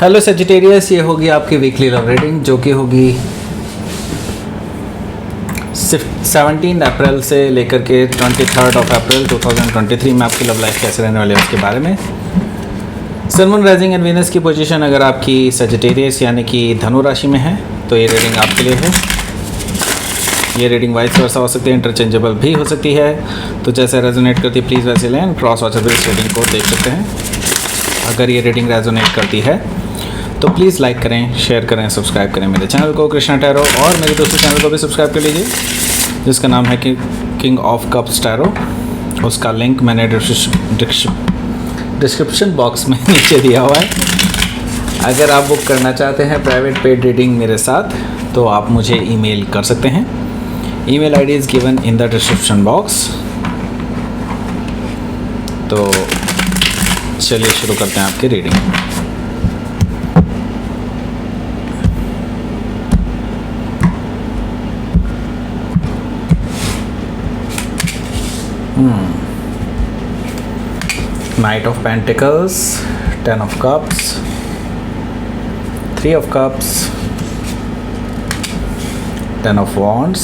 Hello Sagittarius, ये होगी आपकी वीकली लव रीडिंग जो कि होगी 17 अप्रैल से लेकर के 23 अप्रैल 2023 में आपकी लव लाइफ कैसे रहने वाली है उसके बारे में। सन, मून, राइजिंग एंड वीनस की पोजीशन अगर आपकी सेजिटेरियस यानी कि धनु राशि में है तो ये रीडिंग आपके लिए है। ये रीडिंग वाइस वर्सा हो सकती है, इंटरचेंजेबल भी हो सकती है, तो जैसे रेजोनेट करती है प्लीज़ वैसे लें। क्रॉस वॉचर भी इस रीडिंग को देख सकते हैं। अगर ये रीडिंग रेजोनेट करती है तो प्लीज़ लाइक करें, शेयर करें, सब्सक्राइब करें मेरे चैनल को कृष्णा टैरो, और मेरे दोस्तों चैनल को भी सब्सक्राइब कर लीजिए जिसका नाम है कि किंग ऑफ कप्स टैरो। उसका लिंक मैंने डिस्क्रिप्शन बॉक्स में नीचे दिया हुआ है। अगर आप बुक करना चाहते हैं प्राइवेट पेड रीडिंग मेरे साथ तो आप मुझे ईमेल कर सकते हैं। Email ID is given in the description box. तो चलिए शुरू करते हैं आपकी reading. Knight of Pentacles, Ten of Cups, Three of Cups, Ten of Wands,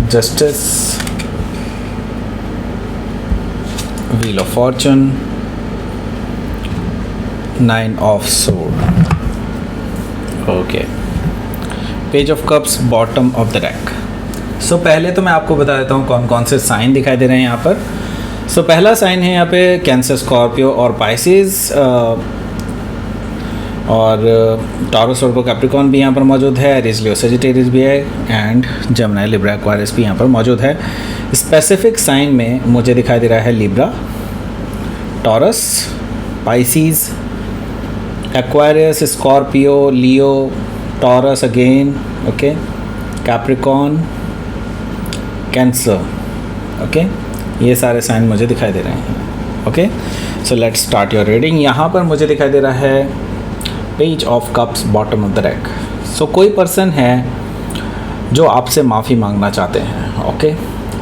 Justice, Wheel of Fortune, Nine of Swords. Okay. Page of Cups, bottom of the deck. सो पहले तो मैं आपको बता देता हूँ कौन कौन से साइन दिखाई दे रहे हैं यहाँ पर। सो पहला साइन है यहाँ पे कैंसर, स्कॉर्पियो और पाइसिस, और टॉरस और कैप्रिकॉर्न भी यहाँ पर मौजूद है। एरीज, लियो, सजिटेरियस भी है, एंड जमनाई, लिब्रा, एक्वारियस भी यहाँ पर मौजूद है। स्पेसिफिक साइन में मुझे दिखाई दे रहा है Libra, Taurus, Pisces, Aquarius, Scorpio, Leo, Taurus again, okay, Capricorn, Cancer, okay, ये सारे साइन मुझे दिखाई दे रहे हैं। Okay, so let's start your reading. यहाँ पर मुझे दिखाई दे रहा है page of cups, bottom of the deck. So कोई पर्सन है जो आपसे माफ़ी मांगना चाहते हैं। ओके,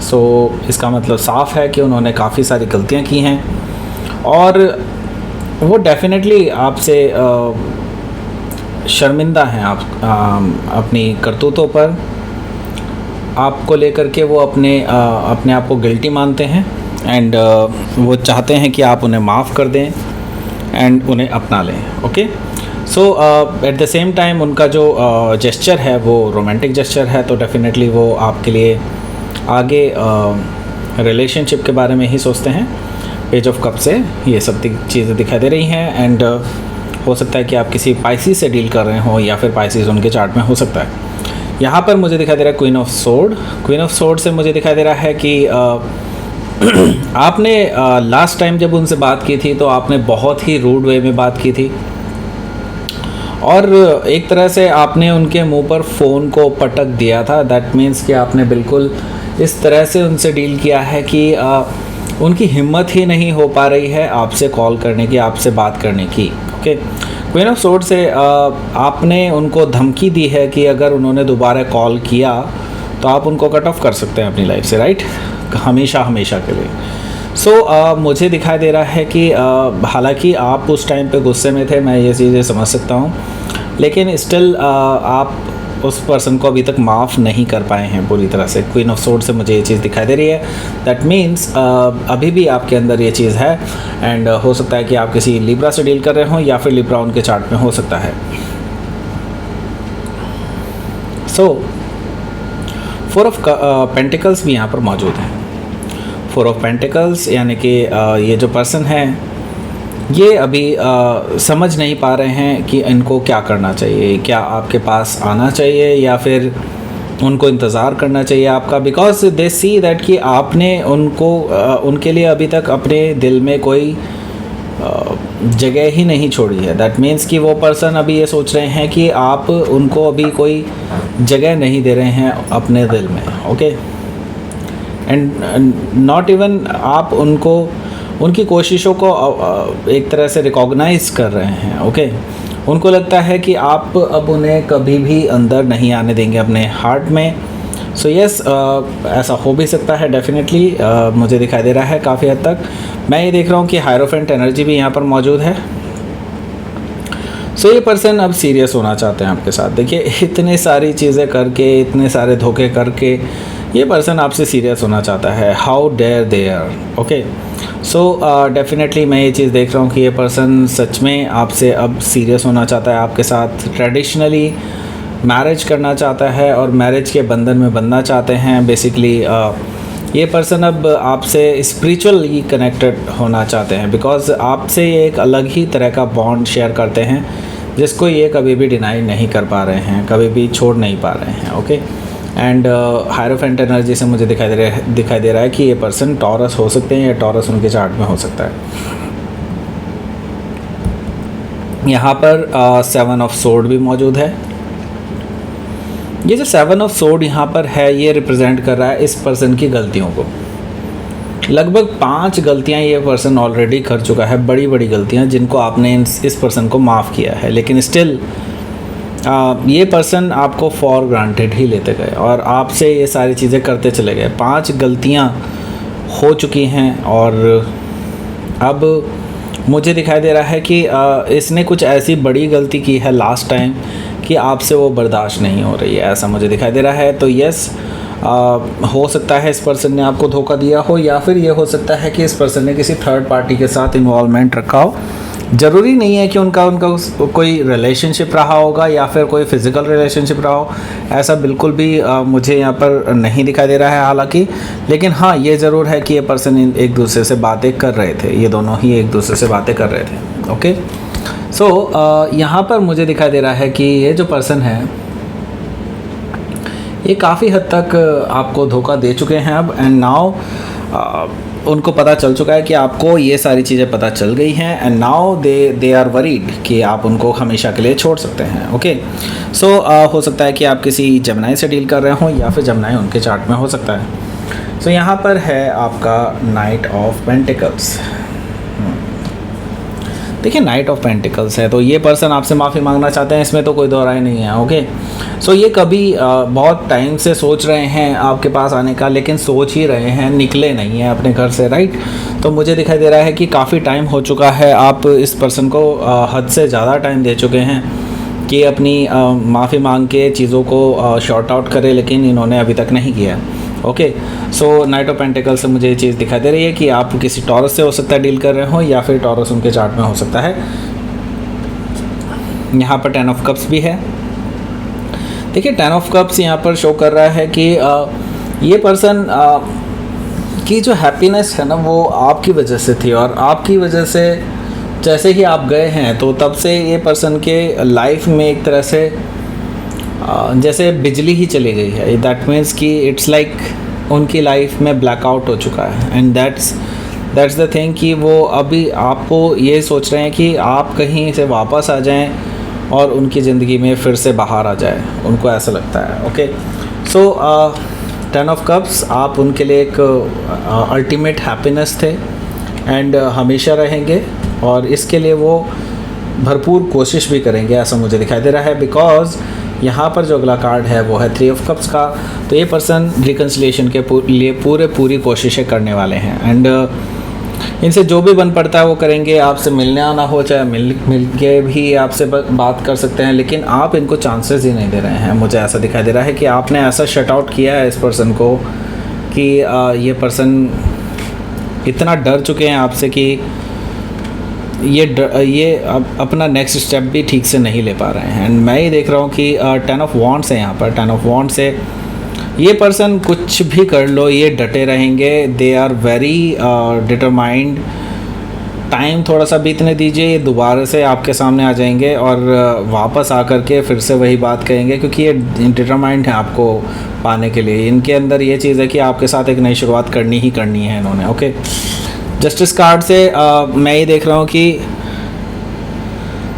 सो इसका मतलब साफ़ है कि उन्होंने काफ़ी सारी गलतियाँ की हैं और वो डेफिनेटली आपसे शर्मिंदा हैं। आप अपनी करतूतों पर आपको लेकर के वो अपने आप को गिल्टी मानते हैं, एंड वो चाहते हैं कि आप उन्हें माफ़ कर दें एंड उन्हें अपना लें। Okay, so at the same time उनका जो जेस्चर है वो रोमांटिक जेस्चर है, तो डेफिनेटली वो आपके लिए आगे रिलेशनशिप के बारे में ही सोचते हैं। पेज ऑफ कप से ये सब चीज़ें दिखाई दे रही हैं, एंड हो सकता है कि आप किसी पाइसिस से डील कर रहे हो या फिर पाइसिस उनके चार्ट में हो सकता है। यहाँ पर मुझे दिखाई दे रहा है queen of sword. Queen of sword से मुझे दिखाई दे रहा है कि आपने लास्ट टाइम जब उनसे बात की थी तो आपने बहुत ही रूड वे में बात की थी और एक तरह से आपने उनके मुंह पर फ़ोन को पटक दिया था। दैट मीन्स कि आपने बिल्कुल इस तरह से उनसे डील किया है कि उनकी हिम्मत ही नहीं हो पा रही है आपसे कॉल करने की, आपसे बात करने की। ओके, क्वीन ऑफ सोर्ड से आपने उनको धमकी दी है कि अगर उन्होंने दोबारा कॉल किया तो आप उनको कट ऑफ कर सकते हैं अपनी लाइफ से, राइट, हमेशा हमेशा के लिए। सो मुझे दिखाई दे रहा है कि हालांकि आप उस टाइम पे गुस्से में थे, मैं ये चीज़ें समझ सकता हूँ, लेकिन स्टिल आप उस पर्सन को अभी तक माफ़ नहीं कर पाए हैं पूरी तरह से। क्वीन ऑफ सोर्ड से मुझे ये चीज़ दिखाई दे रही है। दैट मीन्स अभी भी आपके अंदर ये चीज़ है, एंड हो सकता है कि आप किसी लिब्रा से डील कर रहे हों या फिर लिब्रा उनके चार्ट में हो सकता है। सो फोर ऑफ पेंटिकल्स भी यहाँ पर मौजूद है। फोर ऑफ पेंटिकल्स यानी कि ये जो पर्सन है ये अभी समझ नहीं पा रहे हैं कि इनको क्या करना चाहिए। क्या आपके पास आना चाहिए या फिर उनको इंतज़ार करना चाहिए आपका, बिकॉज दे सी दैट कि आपने उनको उनके लिए अभी तक अपने दिल में कोई जगह ही नहीं छोड़ी है। दैट मीन्स कि वो पर्सन अभी ये सोच रहे हैं कि आप उनको अभी कोई जगह नहीं दे रहे हैं अपने दिल में। ओके, एंड नॉट इवन आप उनको उनकी कोशिशों को एक तरह से रिकॉग्नाइज कर रहे हैं। ओके, उनको लगता है कि आप अब उन्हें कभी भी अंदर नहीं आने देंगे अपने हार्ट में, सो यस, ऐसा हो भी सकता है डेफिनेटली, मुझे दिखाई दे रहा है काफ़ी हद तक। मैं ये देख रहा हूँ कि हायरोफेंट एनर्जी भी यहाँ पर मौजूद है। सो ये पर्सन अब सीरियस होना चाहते हैं आपके साथ। देखिए, इतनी सारी चीज़ें करके, इतने सारे धोखे करके ये पर्सन आपसे सीरियस होना चाहता है। How dare they are. Okay, so definitely मैं ये चीज़ देख रहा हूँ कि ये पर्सन सच में आपसे अब सीरियस होना चाहता है आपके साथ। ट्रेडिशनली मैरिज करना चाहता है और मैरिज के बंधन में बंधना चाहते हैं। बेसिकली ये पर्सन अब आपसे स्पिरिचुअली कनेक्टेड होना चाहते हैं, बिकॉज आपसे ये एक अलग ही तरह का बॉन्ड शेयर करते हैं जिसको ये कभी भी डिनाई नहीं कर पा रहे हैं, कभी भी छोड़ नहीं पा रहे हैं। ओके, एंड हायरोफेंट एनर्जी से मुझे दिखाई दे रहा है कि ये पर्सन टॉरस हो सकते हैं या टॉरस उनके चार्ट में हो सकता है। यहाँ पर 7 ऑफ सोर्ड भी मौजूद है। ये जो 7 ऑफ सोर्ड यहाँ पर है, ये रिप्रेजेंट कर रहा है इस पर्सन की गलतियों को। लगभग 5 गलतियाँ ये पर्सन ऑलरेडी कर चुका है, बड़ी बड़ी गलतियाँ जिनको आपने इस पर्सन को माफ़ किया है, लेकिन स्टिल ये पर्सन आपको फॉर ग्रांटेड ही लेते गए और आपसे ये सारी चीज़ें करते चले गए। 5 गलतियाँ हो चुकी हैं और अब मुझे दिखाई दे रहा है कि इसने कुछ ऐसी बड़ी गलती की है लास्ट टाइम कि आपसे वो बर्दाश्त नहीं हो रही है, ऐसा मुझे दिखाई दे रहा है। तो यस, हो सकता है इस पर्सन ने आपको धोखा दिया हो, या फिर ये हो सकता है कि इस पर्सन ने किसी थर्ड पार्टी के साथ इन्वॉल्वमेंट रखा हो। ज़रूरी नहीं है कि उनका कोई रिलेशनशिप रहा होगा या फिर कोई फ़िज़िकल रिलेशनशिप रहा हो, ऐसा बिल्कुल भी मुझे यहाँ पर नहीं दिखाई दे रहा है हालांकि। लेकिन हाँ, ये ज़रूर है कि ये पर्सन एक दूसरे से बातें कर रहे थे, ये दोनों ही एक दूसरे से बातें कर रहे थे। ओके, सो यहाँ पर मुझे दिखाई दे रहा है कि ये जो पर्सन है ये काफ़ी हद तक आपको धोखा दे चुके हैं अब, एंड नाउ उनको पता चल चुका है कि आपको ये सारी चीज़ें पता चल गई हैं, and now they are worried कि आप उनको हमेशा के लिए छोड़ सकते हैं। ओके, सो हो सकता है कि आप किसी जमनाई से डील कर रहे हों या फिर जमनाई उनके चार्ट में हो सकता है। सो यहाँ पर है आपका नाइट ऑफ पेंटिकल्स। देखिए, नाइट ऑफ पेंटिकल्स है तो ये पर्सन आपसे माफ़ी मांगना चाहते हैं, इसमें तो कोई दो राय नहीं है। ओके, सो ये कभी बहुत टाइम से सोच रहे हैं आपके पास आने का, लेकिन सोच ही रहे हैं, निकले नहीं हैं अपने घर से, राइट। तो मुझे दिखाई दे रहा है कि काफ़ी टाइम हो चुका है, आप इस पर्सन को हद से ज़्यादा टाइम दे चुके हैं कि अपनी माफ़ी मांग के चीज़ों को शॉर्ट आउट करें, लेकिन इन्होंने अभी तक नहीं किया। Okay, so night of pentacle से मुझे ये चीज़ दिखाई दे रही है कि आप किसी टॉरस से हो सकता है डील कर रहे हो, या फिर टॉरस उनके चार्ट में हो सकता है। यहाँ पर 10 ऑफ कप्स भी है। देखिए, 10 ऑफ कप्स यहाँ पर शो कर रहा है कि ये पर्सन की जो हैप्पीनेस है ना, वो आपकी वजह से थी, और आपकी वजह से जैसे ही आप गए हैं तो तब से ये पर्सन के लाइफ में एक तरह से जैसे बिजली ही चली गई है। दैट मीन्स कि इट्स लाइक उनकी लाइफ में ब्लैकआउट हो चुका है, एंड दैट्स द थिंग कि वो अभी आपको ये सोच रहे हैं कि आप कहीं से वापस आ जाएं और उनकी ज़िंदगी में फिर से बाहर आ जाए, उनको ऐसा लगता है। ओके, सो 10 ऑफ कप्स आप उनके लिए एक अल्टीमेट हैप्पीनेस थे, एंड हमेशा रहेंगे, और इसके लिए वो भरपूर कोशिश भी करेंगे, ऐसा मुझे दिखाई दे रहा है। बिकॉज यहाँ पर जो अगला कार्ड है वो है 3 ऑफ कप्स का। तो ये पर्सन रिकन्सिलिएशन के लिए पूरी कोशिशें करने वाले हैं, एंड इनसे जो भी बन पड़ता है वो करेंगे। आपसे मिलने आना हो, चाहे मिल के भी आपसे बात कर सकते हैं, लेकिन आप इनको चांसेस ही नहीं दे रहे हैं। मुझे ऐसा दिखाई दे रहा है कि आपने ऐसा शट आउट किया है इस पर्सन को कि ये पर्सन इतना डर चुके हैं आपसे कि ये अपना नेक्स्ट स्टेप भी ठीक से नहीं ले पा रहे हैं। एंड मैं ये देख रहा हूँ कि 10 ऑफ वॉन्ड्स है यहाँ पर। 10 ऑफ वॉन्ड्स से ये पर्सन कुछ भी कर लो, ये डटे रहेंगे। They are very determined. Time थोड़ा सा बीतने दीजिए, ये दोबारा से आपके सामने आ जाएंगे और वापस आकर के फिर से वही बात करेंगे, क्योंकि ये डिटरमाइंड है आपको पाने के लिए। इनके अंदर ये चीज़ है कि आपके साथ एक नई शुरुआत करनी ही करनी है इन्होंने। ओके, जस्टिस कार्ड से मैं ये देख रहा हूँ कि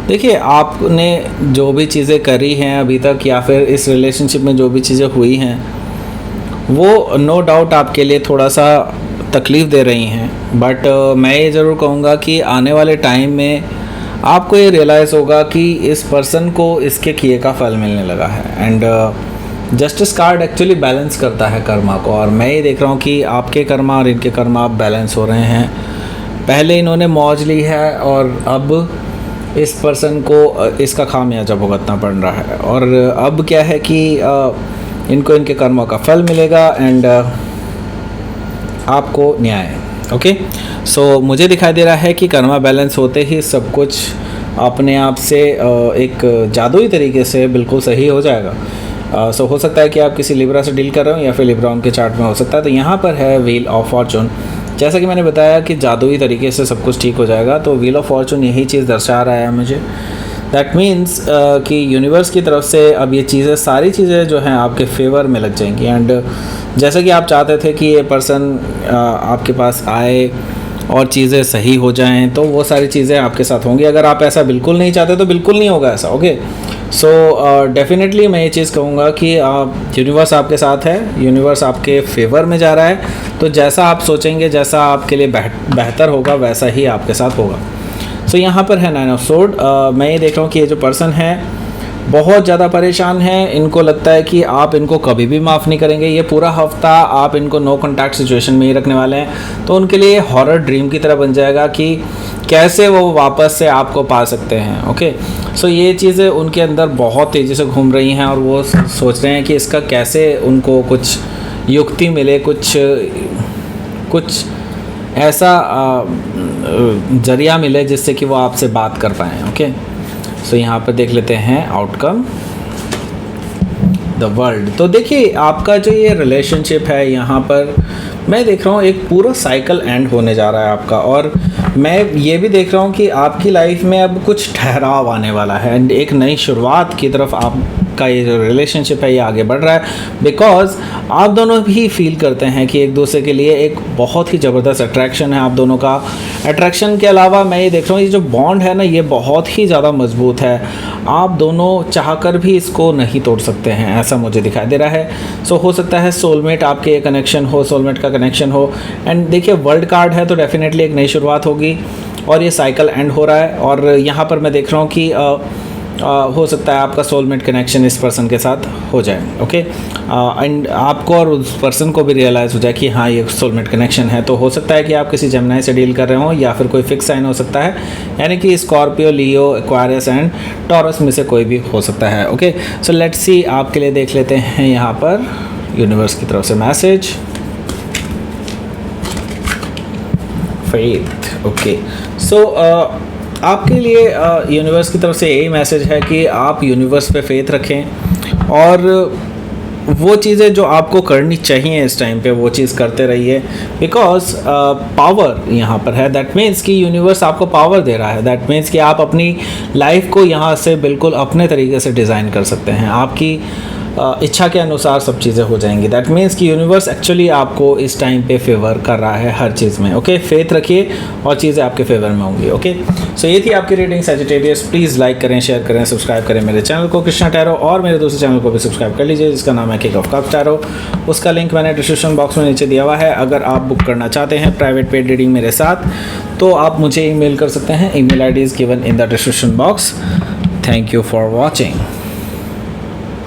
देखिए, आपने जो भी चीज़ें करी हैं अभी तक, या फिर इस रिलेशनशिप में जो भी चीज़ें हुई हैं, वो नो डाउट आपके लिए थोड़ा सा तकलीफ़ दे रही हैं। बट मैं ये ज़रूर कहूँगा कि आने वाले टाइम में आपको ये रियलाइज़ होगा कि इस पर्सन को इसके किए का फल मिलने लगा है। And justice card actually balance करता है कर्मा को, और मैं ये देख रहा हूँ कि आपके कर्मा और इनके कर्मा आप बैलेंस हो रहे हैं। पहले इन्होंने मौज ली है और अब इस पर्सन को इसका खामियाजा भुगतना पड़ रहा है, और अब क्या है कि इनको इनके कर्मों का फल मिलेगा एंड आपको न्याय। ओके, सो मुझे दिखाई दे रहा है कि कर्मा बैलेंस होते ही सब कुछ अपने आप से एक जादुई तरीके से बिल्कुल सही हो जाएगा। सो हो सकता है कि आप किसी लिब्रा से डील कर रहे हो या फिर लिब्रा उनके चार्ट में हो सकता है। तो यहाँ पर है व्हील ऑफ फॉर्चून। जैसा कि मैंने बताया कि जादुई तरीके से सब कुछ ठीक हो जाएगा, तो व्हील ऑफ फॉर्चून यही चीज़ दर्शा रहा है मुझे। दैट मीन्स कि यूनिवर्स की तरफ से अब ये चीज़ें, सारी चीज़ें जो हैं आपके फेवर में लग जाएंगी। एंड जैसा कि आप चाहते थे कि ये पर्सन आपके पास आए और चीज़ें सही हो जाएं, तो वो सारी चीज़ें आपके साथ होंगी। अगर आप ऐसा बिल्कुल नहीं चाहते तो बिल्कुल नहीं होगा ऐसा। ओके, सो डेफिनेटली मैं ये चीज़ कहूँगा कि यूनिवर्स आपके साथ है, यूनिवर्स आपके फेवर में जा रहा है। तो जैसा आप सोचेंगे, जैसा आपके लिए बेहतर होगा, वैसा ही आपके साथ होगा। सो यहाँ पर है 9 ऑफ सोर्ड। मैं ये देख रहा हूँ कि ये जो पर्सन है बहुत ज़्यादा परेशान है। इनको लगता है कि आप इनको कभी भी माफ़ नहीं करेंगे। ये पूरा हफ्ता आप इनको नो कॉन्टैक्ट सिचुएशन में ही रखने वाले हैं। तो उनके लिए हॉरर ड्रीम की तरह बन जाएगा कि कैसे वो वापस से आपको पा सकते हैं। ओके, सो ये चीज़ें उनके अंदर बहुत तेज़ी से घूम रही हैं और वो सोच रहे हैं कि इसका कैसे उनको कुछ युक्ति मिले, कुछ ऐसा जरिया मिले जिससे कि वो आपसे बात कर पाएँ। ओके, सो यहाँ पर देख लेते हैं आउटकम, द वर्ल्ड। तो देखिए आपका जो ये रिलेशनशिप है, यहाँ पर मैं देख रहा हूँ एक पूरा साइकिल एंड होने जा रहा है आपका। और मैं ये भी देख रहा हूँ कि आपकी लाइफ में अब कुछ ठहराव आने वाला है एंड एक नई शुरुआत की तरफ आपका ये जो रिलेशनशिप है ये आगे बढ़ रहा है। बिकॉज आप दोनों भी फील करते हैं कि एक दूसरे के लिए एक बहुत ही ज़बरदस्त अट्रैक्शन है आप दोनों का। अट्रैक्शन के अलावा मैं ये देख रहा हूँ ये जो बॉन्ड है ना, ये बहुत ही ज़्यादा मजबूत है। आप दोनों चाहकर भी इसको नहीं तोड़ सकते हैं, ऐसा मुझे दिखाई दे रहा है। सो हो सकता है सोलमेट आपके ये कनेक्शन हो, सोलमेट का कनेक्शन हो। एंड देखिए वर्ल्ड कार्ड है तो डेफिनेटली एक नई शुरुआत होगी और ये साइकिल एंड हो रहा है। और यहाँ पर मैं देख रहा हूँ कि हो सकता है आपका सोलमेट कनेक्शन इस पर्सन के साथ हो जाए। ओके, एंड आपको और उस पर्सन को भी रियलाइज़ हो जाए कि हाँ ये सोलमेट कनेक्शन है। तो हो सकता है कि आप किसी जेमिनी से डील कर रहे हो या फिर कोई फिक्स साइन हो सकता है, यानी कि Scorpio, Leo, Aquarius and taurus में से कोई भी हो सकता है। ओके, सो लेट्स सी, आपके लिए देख लेते हैं यहाँ पर यूनिवर्स की तरफ से मैसेज, फेथ। ओके, सो आपके लिए यूनिवर्स की तरफ से यही मैसेज है कि आप यूनिवर्स पे फेथ रखें और वो चीज़ें जो आपको करनी चाहिए इस टाइम पे वो चीज़ करते रहिए। बिकॉज पावर यहाँ पर है, दैट मीन्स कि यूनिवर्स आपको पावर दे रहा है। दैट मीन्स कि आप अपनी लाइफ को यहाँ से बिल्कुल अपने तरीके से डिज़ाइन कर सकते हैं। आपकी इच्छा के अनुसार सब चीज़ें हो जाएंगी। दैट मीन्स कि यूनिवर्स एक्चुअली आपको इस टाइम पे फेवर कर रहा है हर चीज़ में। ओके, फेथ रखिए और चीज़ें आपके फेवर में होंगी। ओके, सो ये थी आपकी रीडिंग सैजिटेरियस। प्लीज़ लाइक करें, शेयर करें, सब्सक्राइब करें मेरे चैनल को कृष्णा टैरो, और मेरे दूसरे चैनल को भी सब्सक्राइब कर लीजिए जिसका नाम है किंग ऑफ कप्स टैरो। उसका लिंक मैंने डिस्क्रिप्शन बॉक्स में नीचे दिया हुआ है। अगर आप बुक करना चाहते हैं प्राइवेट पेड रीडिंग मेरे साथ तो आप मुझे ईमेल कर सकते हैं। Email ID is given in the description box. Thank you for watching.